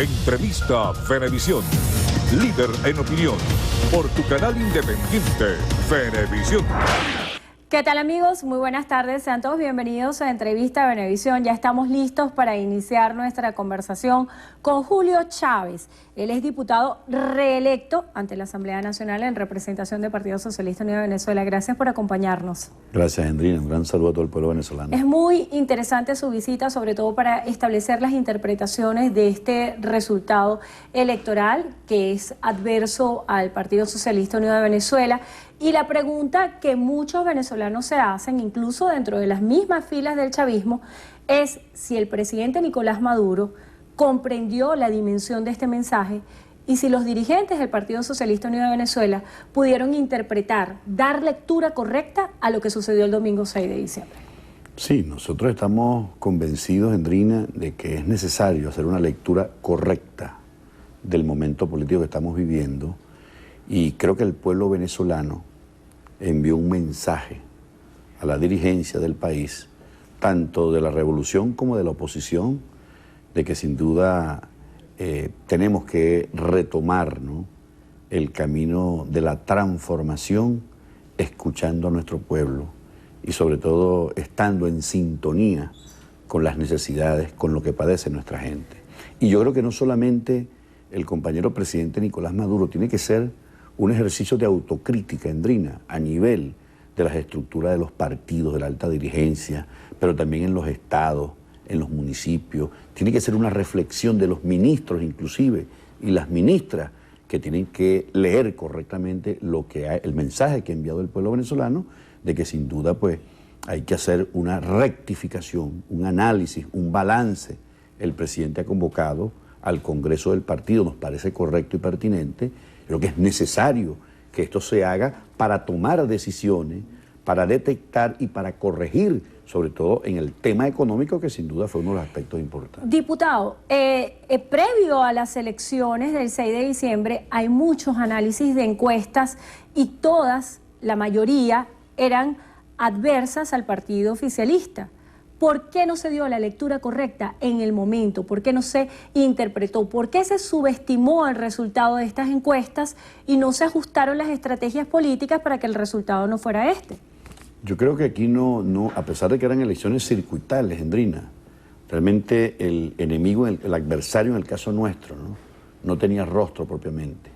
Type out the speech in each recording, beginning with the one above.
Entrevista Venevisión. Líder en opinión. Por tu canal independiente, Venevisión. ¿Qué tal, amigos? Muy buenas tardes, sean todos bienvenidos a Entrevista Venevisión. Ya estamos listos para iniciar nuestra conversación con Julio Chávez. Él es diputado reelecto ante la Asamblea Nacional en representación del Partido Socialista Unido de Venezuela. Gracias por acompañarnos. Gracias, Hendrina. Un gran saludo a todo el pueblo venezolano. Es muy interesante su visita, sobre todo para establecer las interpretaciones de este resultado electoral que es adverso al Partido Socialista Unido de Venezuela. Y la pregunta que muchos venezolanos se hacen, incluso dentro de las mismas filas del chavismo, es si el presidente Nicolás Maduro comprendió la dimensión de este mensaje y si los dirigentes del Partido Socialista Unido de Venezuela pudieron interpretar, dar lectura correcta a lo que sucedió el domingo 6 de diciembre. Sí, nosotros estamos convencidos, Hendrina, de que es necesario hacer una lectura correcta del momento político que estamos viviendo. Y creo que el pueblo venezolano envió un mensaje a la dirigencia del país, tanto de la revolución como de la oposición, de que sin duda tenemos que retomar, ¿no?, el camino de la transformación, escuchando a nuestro pueblo y sobre todo estando en sintonía con las necesidades, con lo que padece nuestra gente. Y yo creo que no solamente el compañero presidente Nicolás Maduro tiene que ser un ejercicio de autocrítica, Hendrina, a nivel de las estructuras de los partidos, de la alta dirigencia, pero también en los estados, en los municipios. Tiene que ser una reflexión de los ministros inclusive y las ministras que tienen que leer correctamente el mensaje que ha enviado el pueblo venezolano, de que sin duda pues hay que hacer una rectificación, un análisis, un balance. El presidente ha convocado al Congreso del partido, nos parece correcto y pertinente. Creo que es necesario que esto se haga para tomar decisiones, para detectar y para corregir, sobre todo en el tema económico, que sin duda fue uno de los aspectos importantes. Diputado, previo a las elecciones del 6 de diciembre hay muchos análisis de encuestas y todas, la mayoría, eran adversas al partido oficialista. ¿Por qué no se dio la lectura correcta en el momento? ¿Por qué no se interpretó? ¿Por qué se subestimó el resultado de estas encuestas y no se ajustaron las estrategias políticas para que el resultado no fuera este? Yo creo que aquí no, a pesar de que eran elecciones circuitales, Hendrina, realmente el enemigo, el adversario en el caso nuestro, no tenía rostro propiamente.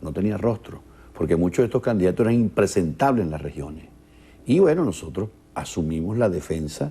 No tenía rostro, porque muchos de estos candidatos eran impresentables en las regiones. Y bueno, nosotros asumimos la defensa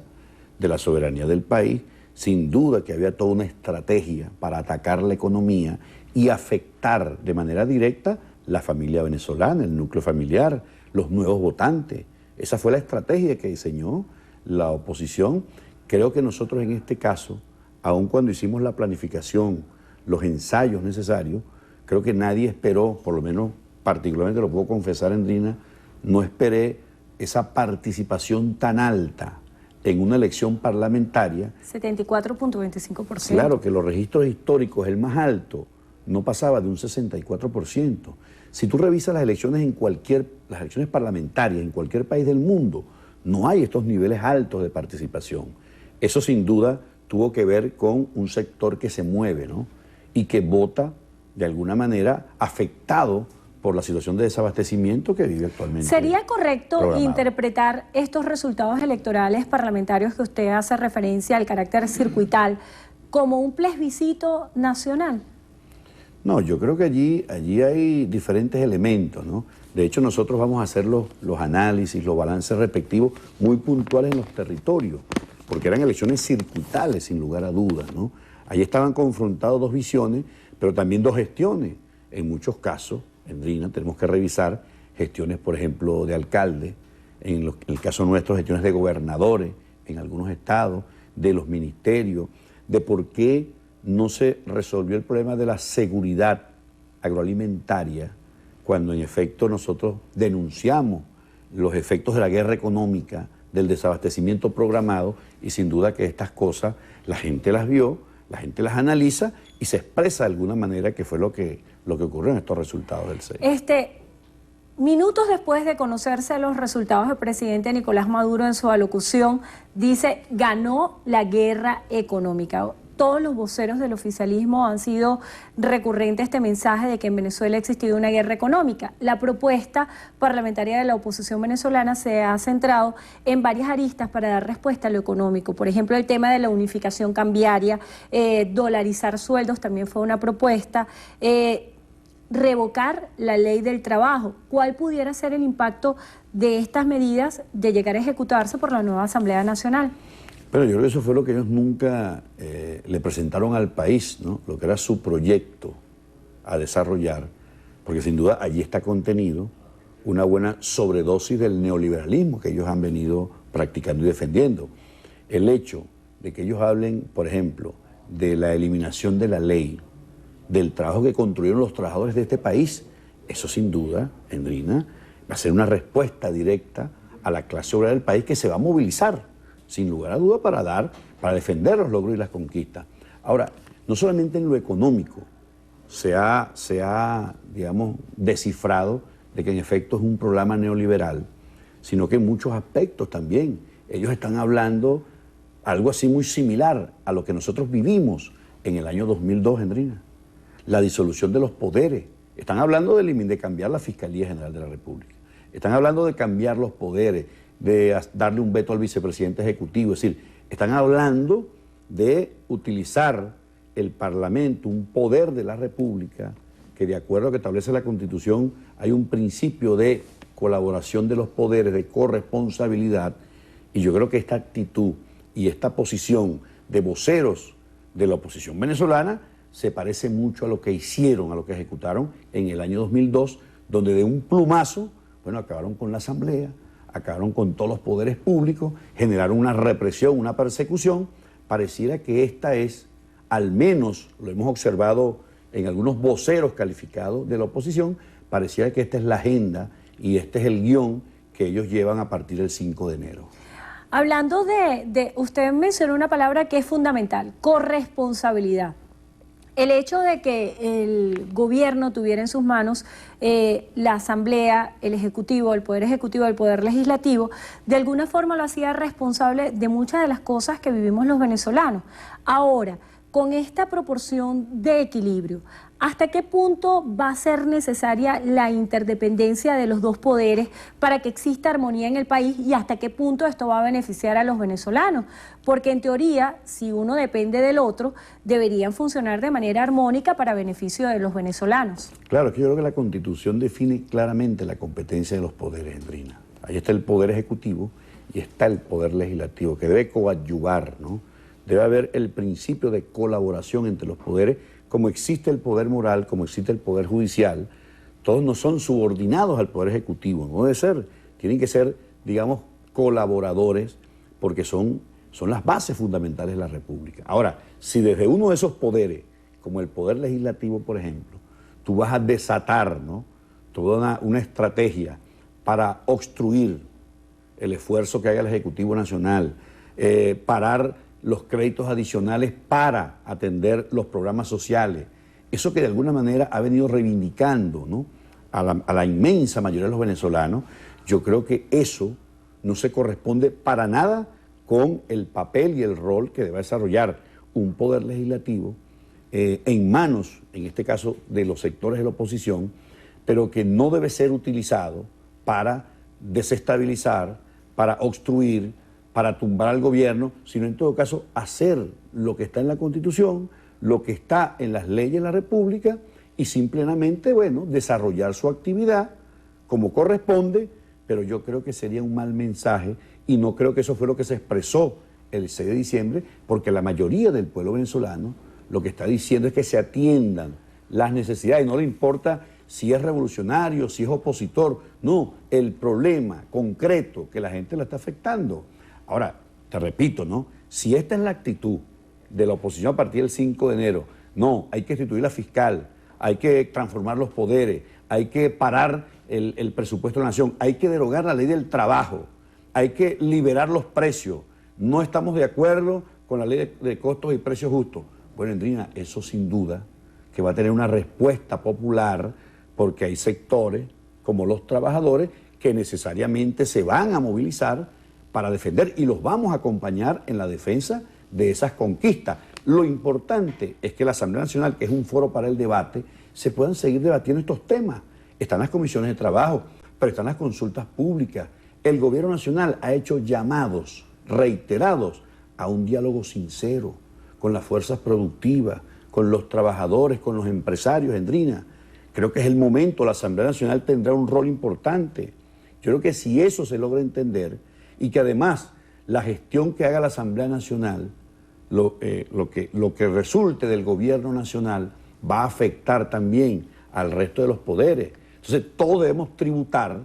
de la soberanía del país. Sin duda que había toda una estrategia para atacar la economía y afectar de manera directa la familia venezolana, el núcleo familiar, los nuevos votantes. Esa fue la estrategia que diseñó la oposición. Creo que nosotros en este caso, aun cuando hicimos la planificación, los ensayos necesarios, creo que nadie esperó, por lo menos particularmente lo puedo confesar, Hendrina, no esperé esa participación tan alta en una elección parlamentaria. 74.25%. Claro que los registros históricos, el más alto, no pasaba de un 64%. Si tú revisas las elecciones las elecciones parlamentarias en cualquier país del mundo, no hay estos niveles altos de participación. Eso sin duda tuvo que ver con un sector que se mueve, ¿no?, y que vota de alguna manera afectado por la situación de desabastecimiento que vive actualmente. ¿Sería correcto interpretar estos resultados electorales parlamentarios que usted hace referencia al carácter circuital como un plebiscito nacional? No, yo creo que allí hay diferentes elementos, ¿no? De hecho, nosotros vamos a hacer los análisis, los balances respectivos muy puntuales en los territorios, porque eran elecciones circuitales, sin lugar a dudas, ¿no? Allí estaban confrontados dos visiones, pero también dos gestiones. En muchos casos, Hendrina, tenemos que revisar gestiones, por ejemplo, de alcalde, en el caso nuestro, gestiones de gobernadores en algunos estados, de los ministerios, de por qué no se resolvió el problema de la seguridad agroalimentaria, cuando en efecto nosotros denunciamos los efectos de la guerra económica, del desabastecimiento programado, y sin duda que estas cosas la gente las vio, la gente las analiza y se expresa de alguna manera, que fue lo que ocurrió en estos resultados del 6. Minutos después de conocerse los resultados del presidente Nicolás Maduro, en su alocución dice: ganó la guerra económica. todos los voceros del oficialismo han sido recurrente este mensaje de que en Venezuela ha existido una guerra económica. La propuesta parlamentaria de la oposición venezolana se ha centrado en varias aristas para dar respuesta a lo económico. Por ejemplo, el tema de la unificación cambiaria, dolarizar sueldos también fue una propuesta, revocar la ley del trabajo. ¿Cuál pudiera ser el impacto de estas medidas de llegar a ejecutarse por la nueva Asamblea Nacional? Pero yo creo que eso fue lo que ellos nunca le presentaron al país, ¿no? Lo que era su proyecto a desarrollar, porque sin duda allí está contenido una buena sobredosis del neoliberalismo que ellos han venido practicando y defendiendo. El hecho de que ellos hablen, por ejemplo, de la eliminación de la ley, del trabajo que construyeron los trabajadores de este país, eso sin duda, Endrina, va a ser una respuesta directa a la clase obrera del país que se va a movilizar, sin lugar a duda, para defender los logros y las conquistas. Ahora, no solamente en lo económico se ha, digamos, descifrado de que en efecto es un programa neoliberal, sino que en muchos aspectos también. Ellos están hablando algo así muy similar a lo que nosotros vivimos en el año 2002, Endrina. La disolución de los poderes. Están hablando de cambiar la Fiscalía General de la República. Están hablando de cambiar los poderes, de darle un veto al vicepresidente ejecutivo. Es decir, están hablando de utilizar el Parlamento, un poder de la República, que de acuerdo a lo que establece la Constitución, hay un principio de colaboración de los poderes, de corresponsabilidad, y yo creo que esta actitud y esta posición de voceros de la oposición venezolana se parece mucho a lo que hicieron, a lo que ejecutaron en el año 2002, donde de un plumazo, bueno, acabaron con la Asamblea, acabaron con todos los poderes públicos, generaron una represión, una persecución. Pareciera que esta es, al menos lo hemos observado en algunos voceros calificados de la oposición, pareciera que esta es la agenda y este es el guión que ellos llevan a partir del 5 de enero. Hablando usted mencionó una palabra que es fundamental, corresponsabilidad. El hecho de que el gobierno tuviera en sus manos la Asamblea, el Ejecutivo, el Poder Ejecutivo, el Poder Legislativo, de alguna forma lo hacía responsable de muchas de las cosas que vivimos los venezolanos. Ahora, con esta proporción de equilibrio, ¿hasta qué punto va a ser necesaria la interdependencia de los dos poderes para que exista armonía en el país y hasta qué punto esto va a beneficiar a los venezolanos? Porque en teoría, si uno depende del otro, deberían funcionar de manera armónica para beneficio de los venezolanos. Claro, es que yo creo que la Constitución define claramente la competencia de los poderes, Endrina. Ahí está el Poder Ejecutivo y está el Poder Legislativo, que debe coadyuvar, ¿no? Debe haber el principio de colaboración entre los poderes, como existe el poder moral, como existe el poder judicial. Todos no son subordinados al Poder Ejecutivo, no debe ser. Tienen que ser, digamos, colaboradores, porque son las bases fundamentales de la República. Ahora, si desde uno de esos poderes, como el Poder Legislativo, por ejemplo, tú vas a desatar, ¿no?, toda una estrategia para obstruir el esfuerzo que haga el Ejecutivo Nacional, parar los créditos adicionales para atender los programas sociales, eso que de alguna manera ha venido reivindicando, ¿no?, a la inmensa mayoría de los venezolanos, yo creo que eso no se corresponde para nada con el papel y el rol que debe desarrollar un poder legislativo en manos, en este caso, de los sectores de la oposición, pero que no debe ser utilizado para desestabilizar, para obstruir, para tumbar al gobierno, sino en todo caso hacer lo que está en la Constitución, lo que está en las leyes de la República y simplemente, bueno, desarrollar su actividad como corresponde, pero yo creo que sería un mal mensaje y no creo que eso fue lo que se expresó el 6 de diciembre, porque la mayoría del pueblo venezolano lo que está diciendo es que se atiendan las necesidades, no le importa si es revolucionario, si es opositor, no, el problema concreto que la gente la está afectando. Ahora, te repito, ¿no?, si esta es la actitud de la oposición a partir del 5 de enero, no, hay que instituir la fiscal, hay que transformar los poderes, hay que parar el presupuesto de la nación, hay que derogar la ley del trabajo, hay que liberar los precios, no estamos de acuerdo con la ley de costos y precios justos. Bueno, Endrina, eso sin duda que va a tener una respuesta popular, porque hay sectores como los trabajadores que necesariamente se van a movilizar para defender y los vamos a acompañar en la defensa de esas conquistas. Lo importante es que la Asamblea Nacional, que es un foro para el debate, se puedan seguir debatiendo estos temas. Están las comisiones de trabajo, pero están las consultas públicas. El gobierno nacional ha hecho llamados reiterados a un diálogo sincero con las fuerzas productivas, con los trabajadores, con los empresarios, Endrina. Creo que es el momento, la Asamblea Nacional tendrá un rol importante. Yo creo que si eso se logra entender y que además la gestión que haga la Asamblea Nacional, lo que resulte del gobierno nacional va a afectar también al resto de los poderes. Entonces todos debemos tributar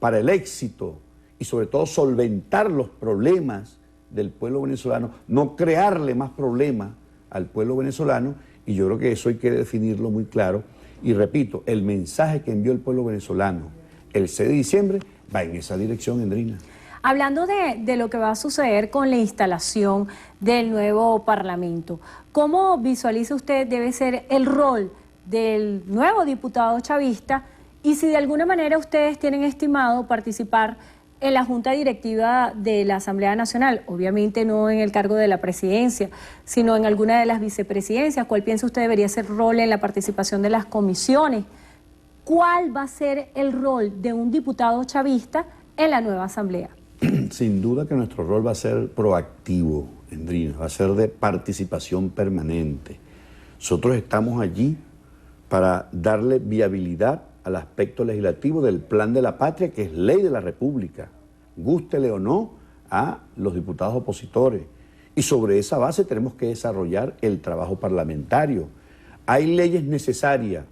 para el éxito y sobre todo solventar los problemas del pueblo venezolano, no crearle más problemas al pueblo venezolano, y yo creo que eso hay que definirlo muy claro. Y repito, el mensaje que envió el pueblo venezolano el 6 de diciembre va en esa dirección, Endrina. Hablando de lo que va a suceder con la instalación del nuevo Parlamento, ¿cómo visualiza usted debe ser el rol del nuevo diputado chavista y si de alguna manera ustedes tienen estimado participar en la Junta Directiva de la Asamblea Nacional? Obviamente no en el cargo de la presidencia, sino en alguna de las vicepresidencias. ¿Cuál piensa usted debería ser el rol en la participación de las comisiones? ¿Cuál va a ser el rol de un diputado chavista en la nueva Asamblea? Sin duda que nuestro rol va a ser proactivo, Endrina, va a ser de participación permanente. Nosotros estamos allí para darle viabilidad al aspecto legislativo del Plan de la Patria, que es ley de la República, gústele o no a los diputados opositores. Y sobre esa base tenemos que desarrollar el trabajo parlamentario. Hay leyes necesarias,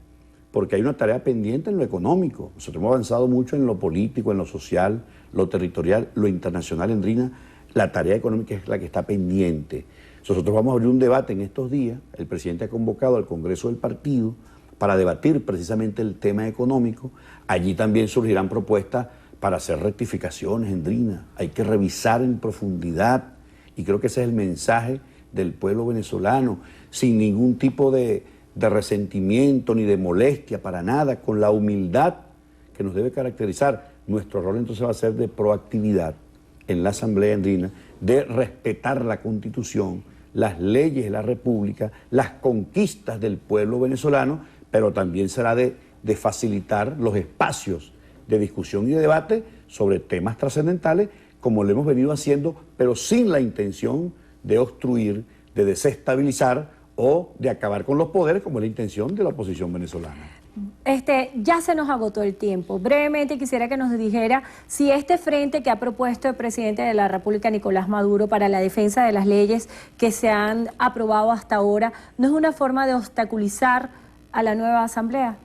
porque hay una tarea pendiente en lo económico. Nosotros hemos avanzado mucho en lo político, en lo social, lo territorial, lo internacional, Endrina. La tarea económica es la que está pendiente. Nosotros vamos a abrir un debate en estos días. El presidente ha convocado al Congreso del Partido para debatir precisamente el tema económico. Allí también surgirán propuestas para hacer rectificaciones, Endrina. Hay que revisar en profundidad, y creo que ese es el mensaje del pueblo venezolano, sin ningún tipo de resentimiento ni de molestia, para nada, con la humildad que nos debe caracterizar. Nuestro rol entonces va a ser de proactividad en la Asamblea Andina, de respetar la Constitución, las leyes de la República, las conquistas del pueblo venezolano, pero también será de facilitar los espacios de discusión y de debate sobre temas trascendentales, como lo hemos venido haciendo, pero sin la intención de obstruir, de desestabilizar o de acabar con los poderes, como es la intención de la oposición venezolana. Ya se nos agotó el tiempo. Brevemente quisiera que nos dijera si este frente que ha propuesto el presidente de la República, Nicolás Maduro, para la defensa de las leyes que se han aprobado hasta ahora, ¿no es una forma de obstaculizar a la nueva Asamblea?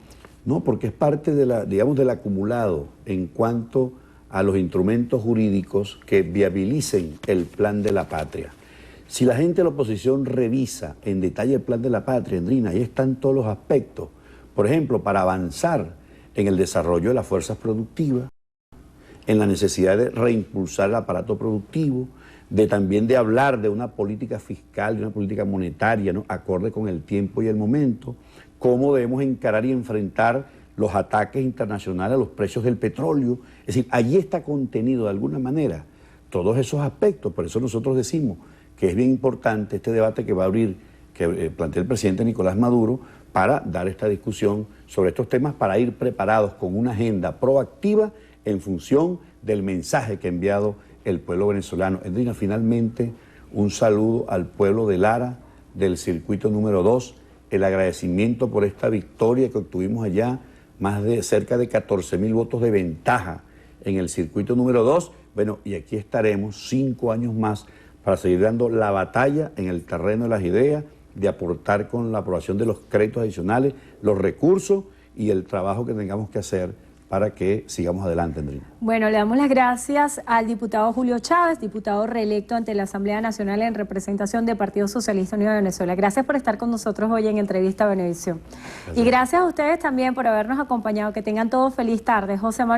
No, porque es parte de del acumulado en cuanto a los instrumentos jurídicos que viabilicen el Plan de la Patria. Si la gente de la oposición revisa en detalle el Plan de la Patria, Endrina, ahí están todos los aspectos. Por ejemplo, para avanzar en el desarrollo de las fuerzas productivas, en la necesidad de reimpulsar el aparato productivo, también de hablar de una política fiscal, de una política monetaria, ¿no?, acorde con el tiempo y el momento, cómo debemos encarar y enfrentar los ataques internacionales a los precios del petróleo. Es decir, allí está contenido de alguna manera todos esos aspectos. Por eso nosotros decimos que es bien importante este debate que va a abrir, que plantea el presidente Nicolás Maduro, para dar esta discusión sobre estos temas, para ir preparados con una agenda proactiva en función del mensaje que ha enviado el pueblo venezolano. Endrina, finalmente, un saludo al pueblo de Lara, del circuito número 2, el agradecimiento por esta victoria que obtuvimos allá, cerca de 14.000 votos de ventaja en el circuito número 2. Bueno, y aquí estaremos 5 años más para seguir dando la batalla en el terreno de las ideas, de aportar con la aprobación de los créditos adicionales, los recursos y el trabajo que tengamos que hacer para que sigamos adelante, Endrina. Bueno, le damos las gracias al diputado Julio Chávez, diputado reelecto ante la Asamblea Nacional en representación del Partido Socialista Unido de Venezuela. Gracias por estar con nosotros hoy en Entrevista Venevisión. Y gracias a ustedes también por habernos acompañado. Que tengan todos feliz tarde. José Manuel.